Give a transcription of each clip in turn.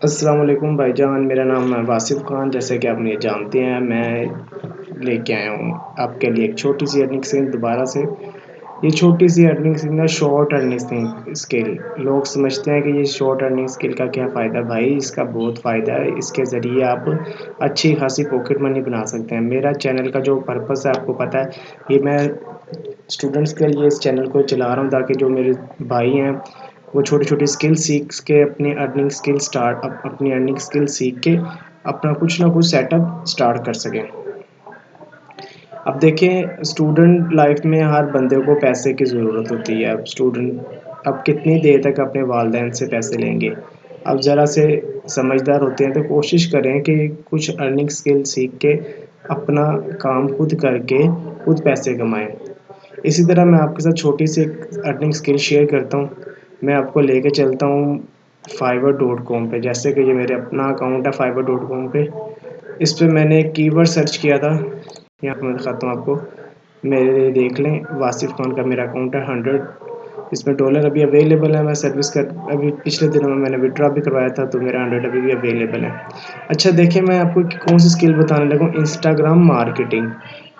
अस्सलाम वालेकुम भाईजान, मेरा नाम है वासिफ़ खान। जैसे कि आप मुझे जानते हैं, मैं लेके आया हूँ आपके लिए एक छोटी-सी अर्निंग स्किल दोबारा से। ये छोटी-सी अर्निंग स्किल ना शॉर्ट अर्निंग स्किल। लोग समझते हैं कि ये शॉर्ट अर्निंग स्किल का क्या फ़ायदा। भाई इसका बहुत फ़ायदा है, इसके ज़रिए आप अच्छी खासी पॉकेट मनी बना सकते हैं। मेरा चैनल का जो पर्पज़ है आपको पता है, ये मैं स्टूडेंट्स के लिए इस चैनल को चला रहा हूँ ताकि जो मेरे भाई हैं वो छोटी-छोटी स्किल सीख के अपनी अर्निंग स्किल सीख के अपना कुछ ना कुछ सेटअप स्टार्ट कर सकें। अब देखें, स्टूडेंट लाइफ में हर बंदे को पैसे की ज़रूरत होती है। अब कितनी देर तक अपने वालिदैन से पैसे लेंगे। अब ज़रा से समझदार होते हैं तो कोशिश करें कि कुछ अर्निंग स्किल सीख के अपना काम खुद करके खुद पैसे कमाएं। इसी तरह मैं आपके साथ छोटी सी एक अर्निंग स्किल शेयर करता हूँ। मैं आपको लेके चलता हूँ fiverr.com पे। जैसे कि ये मेरे अपना अकाउंट है fiverr.com पे। इस पे मैंने एक कीवर्ड सर्च किया था। यहाँ पे मैं दिखाता हूँ आपको। मेरे देख लें, वासिफ़ खान का मेरा अकाउंट है 100। इसमें डॉलर अभी अवेलेबल है। मैं सर्विस कर अभी पिछले दिनों में मैंने विथड्रॉ भी करवाया था, तो मेरा 100 अभी भी अवेलेबल है। अच्छा देखिए, मैं आपको कौन सी स्किल बताने लगा हूँ, इंस्टाग्राम मार्केटिंग।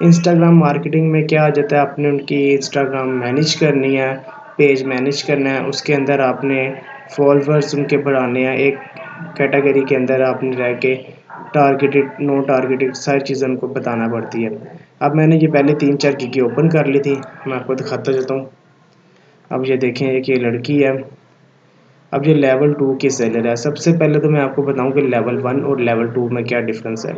इंस्टाग्राम मार्केटिंग में क्या आ जाता है, आपने उनकी इंस्टाग्राम मैनेज करनी है, पेज मैनेज करना है, उसके अंदर आपने फॉलोअर्स उनके बढ़ाने हैं, एक कैटेगरी के अंदर आपने रह के टारगेटेड, नो टारगेटेड सारी चीज़ें उनको बताना पड़ती है। अब मैंने ये पहले 3-4 गिग ओपन कर ली थी, मैं आपको दिखाता चलता हूँ। अब ये देखें, एक ये लड़की है। अब ये लेवल 2 की सेलर है। सबसे पहले तो मैं आपको बताऊँ कि लेवल 1 और लेवल 2 में क्या डिफ़रेंस है।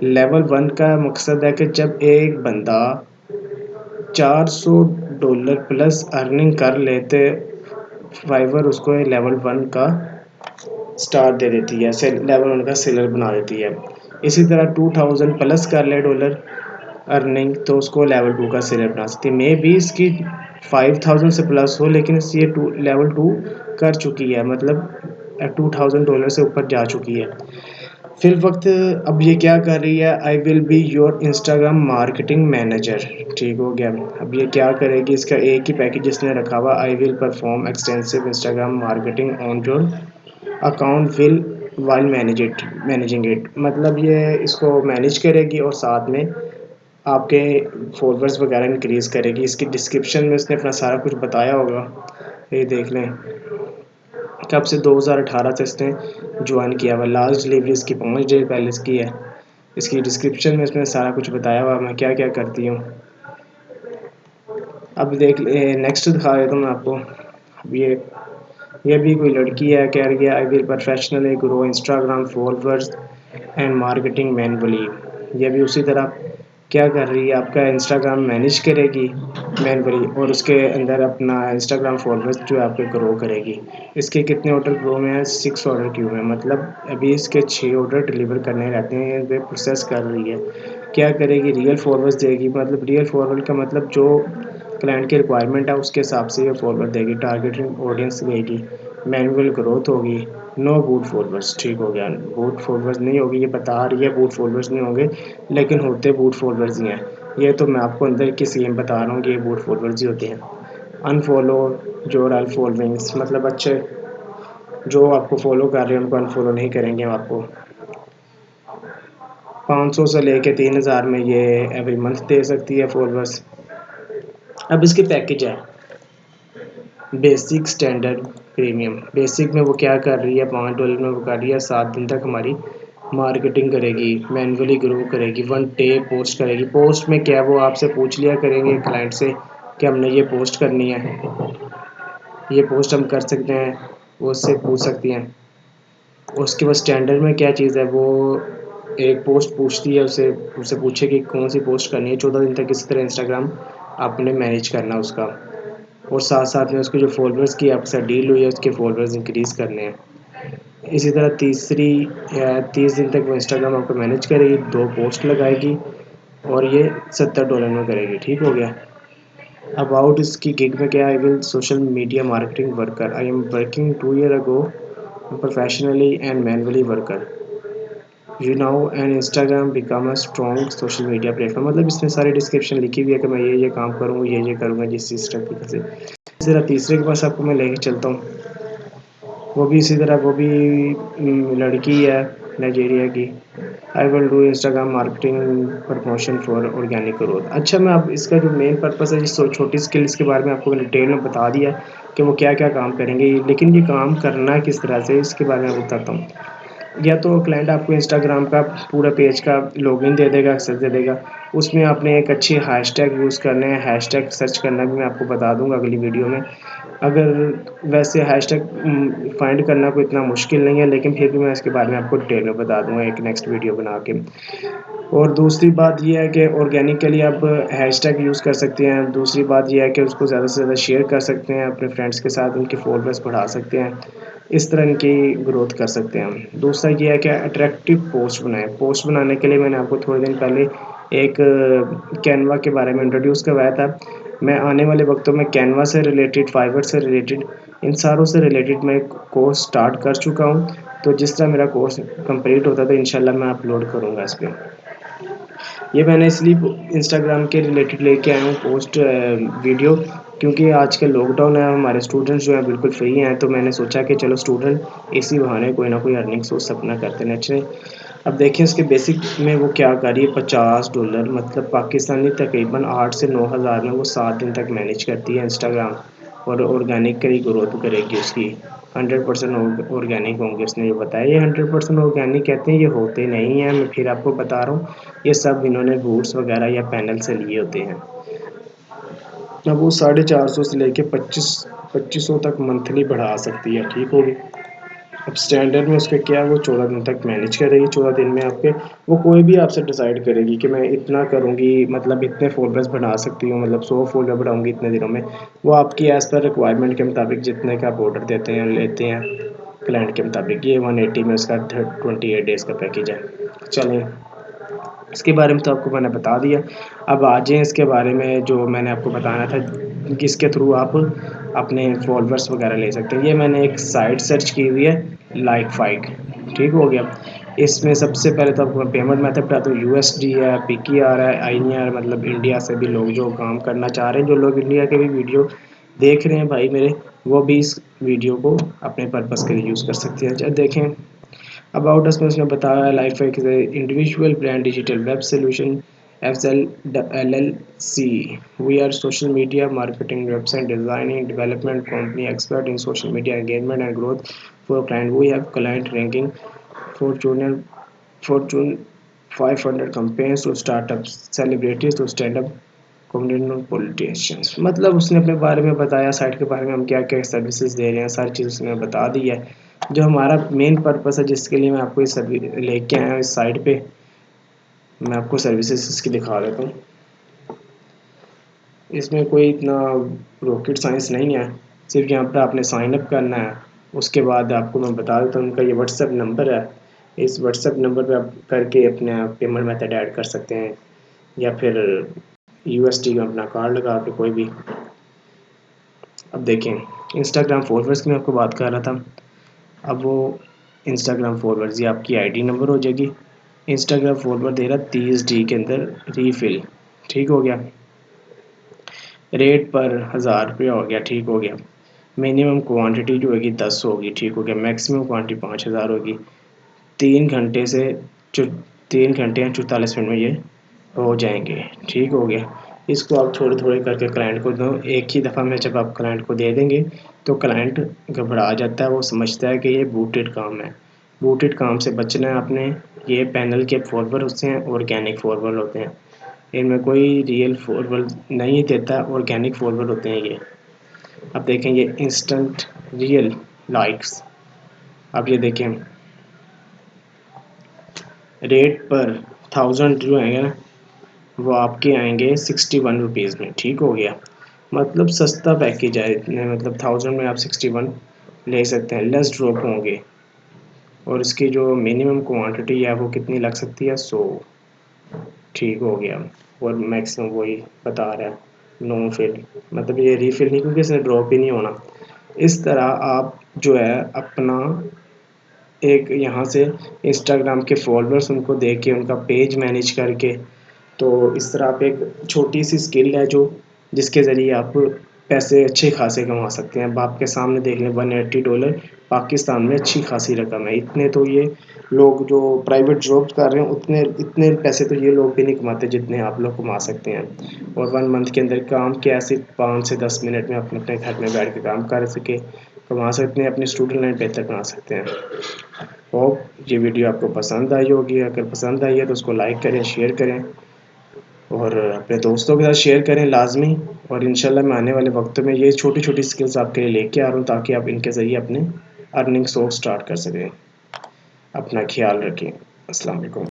लेवल 1 का मकसद है कि जब एक बंदा $400 प्लस अर्निंग कर लेते, फाइवर उसको लेवल 1 का स्टार दे देती है, से लेवल 1 का सेलर बना देती है। इसी तरह 2000 प्लस कर ले डॉलर अर्निंग तो उसको लेवल 2 का सेलर बना सकती है। मे बी इसकी 5000 से प्लस हो, लेकिन ये लेवल 2 कर चुकी है, मतलब $2000 से ऊपर जा चुकी है। फिल वक्त अब ये क्या कर रही है, I will be your Instagram marketing manager. ठीक हो गया। अब ये क्या करेगी, इसका एक ही पैकेज इसने रखा हुआ, I will perform extensive Instagram marketing on your account will while managing it. मतलब ये इसको मैनेज करेगी और साथ में आपके फॉलोअर्स वगैरह इंक्रीज़ करेगी। इसकी डिस्क्रिप्शन में इसने अपना सारा कुछ बताया होगा, ये देख लें। कब से 2018 से इसने ज्वाइन किया हुआ, लास्ट डिलीवरी इसकी 5 डेज़ पहले इसकी है। इसकी डिस्क्रिप्शन में इसमें सारा कुछ बताया हुआ मैं क्या क्या करती हूँ। अब देख नेक्स्ट दिखा देता हूँ मैं आपको। अब ये भी कोई लड़की है, कह रही है I will professionally grow Instagram followers and marketing manually. ये भी उसी तरह क्या कर रही है, आपका इंस्टाग्राम मैनेज करेगी मैनुअली और उसके अंदर अपना इंस्टाग्राम फॉलोअर्स जो है आपके ग्रो करेगी। इसके कितने ऑर्डर ग्रो में है, 6 ऑर्डर क्यों है, मतलब अभी इसके 6 ऑर्डर डिलीवर करने रहते हैं, वे प्रोसेस कर रही है। क्या करेगी, रियल फॉलोअर्स देगी। मतलब रियल फॉलोअर का मतलब जो क्लाइंट की रिक्वायरमेंट है उसके हिसाब से ये फॉलोअर देगी, टारगेटिंग ऑडियंस देगी, मैनुअल ग्रोथ होगी, नो बूट फॉलोअर्स। ठीक हो गया, बूट फॉलोअर्स नहीं होगी, ये बता रही है बूट फॉलोअर्स नहीं होंगे, लेकिन होते बूट फॉलोअर्स ही हैं। ये तो मैं आपको अंदर की स्कीम बता रहा हूँ कि ये बूट फॉलोअर्स ही होते हैं। अनफॉलो जो फॉलोइंग्स, मतलब अच्छे जो आपको फॉलो कर रहे हैं उनको अनफॉलो नहीं करेंगे हम आपको। 500 से लेके 3000 में ये एवरी मंथ दे सकती है फॉलोअर्स। अब इसके पैकेज है बेसिक, स्टैंडर्ड, प्रीमियम। बेसिक में वो क्या कर रही है, $5 में वो कर रही है 7 दिन तक हमारी मार्केटिंग करेगी, मैनुअली ग्रो करेगी, 1 डे पोस्ट करेगी। पोस्ट में क्या, वो आपसे पूछ लिया करेंगे क्लाइंट से कि हमने ये पोस्ट करनी है, ये पोस्ट हम कर सकते हैं, वो उससे पूछ सकती हैं। उसके बाद स्टैंडर्ड में क्या चीज़ है, वो एक पोस्ट पूछती है, उसे उससे पूछे कि कौन सी पोस्ट करनी है। 14 दिन तक इसी तरह इंस्टाग्राम आपने मैनेज करना उसका, और साथ साथ में उसके जो फॉलोअर्स की आपके साथ डील हुई है उसके फॉलोअर्स इंक्रीज़ करने हैं। इसी तरह 30 दिन तक वो इंस्टाग्राम आपको मैनेज करेगी, 2 पोस्ट लगाएगी और ये $70 में करेगी। ठीक हो गया। अबाउट इसकी गिग में क्या, I will social media marketing worker, I am working 2 year ago professionally and manually worker, you now and Instagram become a strong social media platform. मतलब इसने सारी डिस्क्रिप्शन लिखी हुई है कि मैं ये काम करूँगा, ये करूँगा, जिस तरीके से। जरा तीसरे के पास आपको मैं लेके चलता हूँ। वो भी इसी तरह, वो भी लड़की है नाइजीरिया की। I will do Instagram marketing promotion for organic growth. अच्छा, मैं अब इसका जो मेन पर्पस है, जिस छोटी स्किल्स के बारे में आपको डिटेल में बता दिया कि वो क्या क्या काम करेंगे, लेकिन ये काम करना किस तरह से, इसके बारे में बताता हूँ। या तो क्लाइंट आपको इंस्टाग्राम का पूरा पेज का लॉगिन दे देगा, एक्सेस दे देगा। उसमें आपने एक अच्छी हैशटैग यूज़ करने हैं, हैशटैग सर्च करना भी मैं आपको बता दूंगा अगली वीडियो में। अगर वैसे हैशटैग फाइंड करना कोई इतना मुश्किल नहीं है, लेकिन फिर भी मैं इसके बारे में आपको डिटेल में बता दूंगा एक नेक्स्ट वीडियो बना के। और दूसरी बात ये है कि ऑर्गेनिक के लिए आप हैशटैग यूज़ कर सकते हैं। दूसरी बात ये है कि उसको ज़्यादा से ज़्यादा शेयर कर सकते हैं अपने फ्रेंड्स के साथ, उनके फॉलोअर्स बढ़ा सकते हैं, इस तरह इनकी ग्रोथ कर सकते हैं हम। दूसरा ये है कि अट्रैक्टिव पोस्ट बनाएं। पोस्ट बनाने के लिए मैंने आपको थोड़े दिन पहले एक कैनवा के बारे में इंट्रोड्यूस करवाया था। मैं आने वाले वक्तों में कैनवा से रिलेटेड, फाइवर से रिलेटेड, इन सारों से रिलेटेड मैं कोर्स स्टार्ट कर चुका हूँ। तो जिस तरह मेरा कोर्स कंप्लीट होता है तो इंशाल्लाह मैं अपलोड करूँगा इस पर। ये मैंने इसलिए इंस्टाग्राम के रिलेटेड लेके आया हूँ पोस्ट वीडियो, क्योंकि आजकल लॉकडाउन है, हमारे स्टूडेंट्स जो हैं बिल्कुल फ्री हैं, तो मैंने सोचा कि चलो स्टूडेंट इसी बहाने कोई ना कोई अर्निंग सोर्स अपना करते हैं अच्छे। अब देखें इसके बेसिक में वो क्या कर रही है। $50, मतलब पाकिस्तानी तकरीबन 8 से 9 हज़ार में वो 7 दिन तक मैनेज करती है इंस्टाग्राम। और ऑर्गेनिक की ग्रोथ करेगी उसकी। 100% ऑर्गेनिक होंगे, उसने ये बताया। ये 100% ऑर्गेनिक कहते हैं, ये होते नहीं हैं, मैं फिर आपको बता रहा हूँ। ये सब इन्होंने रूट्स वगैरह या पैनल से लिए होते हैं। अब वो 450 से लेके 2500 तक मंथली बढ़ा सकती है, ठीक होगी। अब स्टैंडर्ड में उसका क्या है, वो 14 दिन तक मैनेज करेगी। 14 दिन में आपके, वो कोई भी आपसे डिसाइड करेगी कि मैं इतना करूँगी, मतलब इतने फॉलोअर्स बढ़ा सकती हूँ, मतलब 100 फॉलोअर बढ़ाऊँगी इतने दिनों में। वो आपकी एज़ पर रिक्वायरमेंट के मुताबिक जितने का आप ऑर्डर देते हैं लेते हैं क्लाइंट के मुताबिक। ये 180 में उसका 28 डेज़ का पैकेज है। चलें, इसके बारे में तो आपको मैंने बता दिया। अब आ जाएँ इसके बारे में जो मैंने आपको बताना था, जिसके थ्रू आप अपने फॉलोअर्स वगैरह ले सकते हैं। ये मैंने एक साइट सर्च की हुई है, लाइकफाइक, ठीक हो गया। इसमें सबसे पहले तो आपको मैं पेमेंट मेथड बताता हूँ। यूएसडी है, पीकेआर है, आईएनआर, मतलब इंडिया से भी लोग जो काम करना चाह रहे हैं, जो लोग इंडिया के भी वीडियो देख रहे हैं भाई मेरे, वो भी इस वीडियो को अपने पर्पज़ के लिए यूज़ कर सकते हैं। जब देखें अबाउट अस में उसने बताया, lifelike individual brand digital web solution LLC. We are social media marketing, website designing, development company, expert in social media engagement and growth for client. We have client ranking Fortune 500 campaigns to startups, celebrities to stand-up comedian और politicians. मतलब उसने अपने बारे में बताया, site के बारे में हम क्या क्या सर्विसेज दे रहे हैं, सारी चीज़ उसने बता दी है। जो हमारा मेन पर्पस है, जिसके लिए मैं आपको ये लेके आया हूँ इस साइट पे, मैं आपको सर्विसेज इसकी दिखा देता हूँ। इसमें कोई इतना रॉकेट साइंस नहीं है, सिर्फ यहाँ पर आपने साइन अप करना है। उसके बाद आपको मैं बता देता हूँ, उनका ये व्हाट्सएप नंबर है। इस व्हाट्सएप नंबर पे आप करके अपने पेमेंट मेथड ऐड कर सकते हैं, या फिर यूएसडी का अपना कार्ड लगा के कोई भी। अब देखें, इंस्टाग्राम फॉलोअर्स की मैं आपको बात कर रहा था। अब वो इंस्टाग्राम फॉलोअर्स, ये आपकी आईडी नंबर हो जाएगी। इंस्टाग्राम फॉलोअर दे रहा 30 डी के अंदर रीफिल, ठीक हो गया। रेट पर 1000 रुपया हो गया, ठीक हो गया। मिनिमम क्वांटिटी जो होगी 10 होगी, ठीक हो गया। मैक्सिमम क्वांटिटी 5000 होगी। 3 घंटे से 3 घंटे या 44 मिनट में ये हो जाएंगे, ठीक हो गया। इसको आप थोड़े थोड़े करके क्लाइंट को दो। एक ही दफ़ा में जब आप क्लाइंट को दे देंगे तो क्लाइंट घबरा जाता है, वो समझता है कि ये बूटेड काम है। बूटेड काम से बचना है आपने। ये पैनल के फॉरवर्ड होते हैं, ऑर्गेनिक फॉरवर्ड होते हैं, इनमें कोई रियल फॉरवर्ड नहीं देता, ऑर्गेनिक फॉरवर्ड होते हैं ये। अब देखें, ये इंस्टेंट रियल लाइक्स, अब ये देखें रेट पर 1000 जो आएंगे ना, वो आपके आएंगे 61 रुपीज़ में, ठीक हो गया। मतलब सस्ता पैकेज है इतने, मतलब 1000 में आप 61 ले सकते हैं, लेस ड्रॉप होंगे। और इसकी जो मिनिमम क्वांटिटी है वो कितनी लग सकती है, 100, ठीक हो गया। और मैक्सिमम वही बता रहा है, नो फिल, मतलब ये रीफिल नहीं, क्योंकि इसने ड्रॉप ही नहीं होना। इस तरह आप जो है अपना एक यहाँ से इंस्टाग्राम के फॉलोअर्स उनको देख के उनका पेज मैनेज करके, तो इस तरह आप एक छोटी सी स्किल है जो, जिसके ज़रिए आप पैसे अच्छे खासे कमा सकते हैं। अब आपके सामने देख लें $180 पाकिस्तान में अच्छी खासी रकम है। इतने तो ये लोग जो प्राइवेट जॉब कर रहे हैं उतने इतने पैसे तो ये लोग भी नहीं कमाते जितने आप लोग कमा सकते हैं। और 1 मंथ के अंदर काम कैसे 5 से 10 मिनट में अपने अपने घर में बैठ के काम कर सके कमा सकते हैं, अपनी स्टूडेंट लाइफ बेहतर बना सकते हैं। होप ये वीडियो आपको पसंद आई होगी। अगर पसंद आई है तो उसको लाइक करें, शेयर करें और अपने दोस्तों के साथ शेयर करें लाजमी। और इंशाल्लाह मैं आने वाले वक्तों में ये छोटी छोटी स्किल्स आपके लिए लेके आ रहा हूँ ताकि आप इनके ज़रिए अपने अर्निंग सोर्स स्टार्ट कर सकें। अपना ख्याल रखें। अस्सलाम वालेकुम।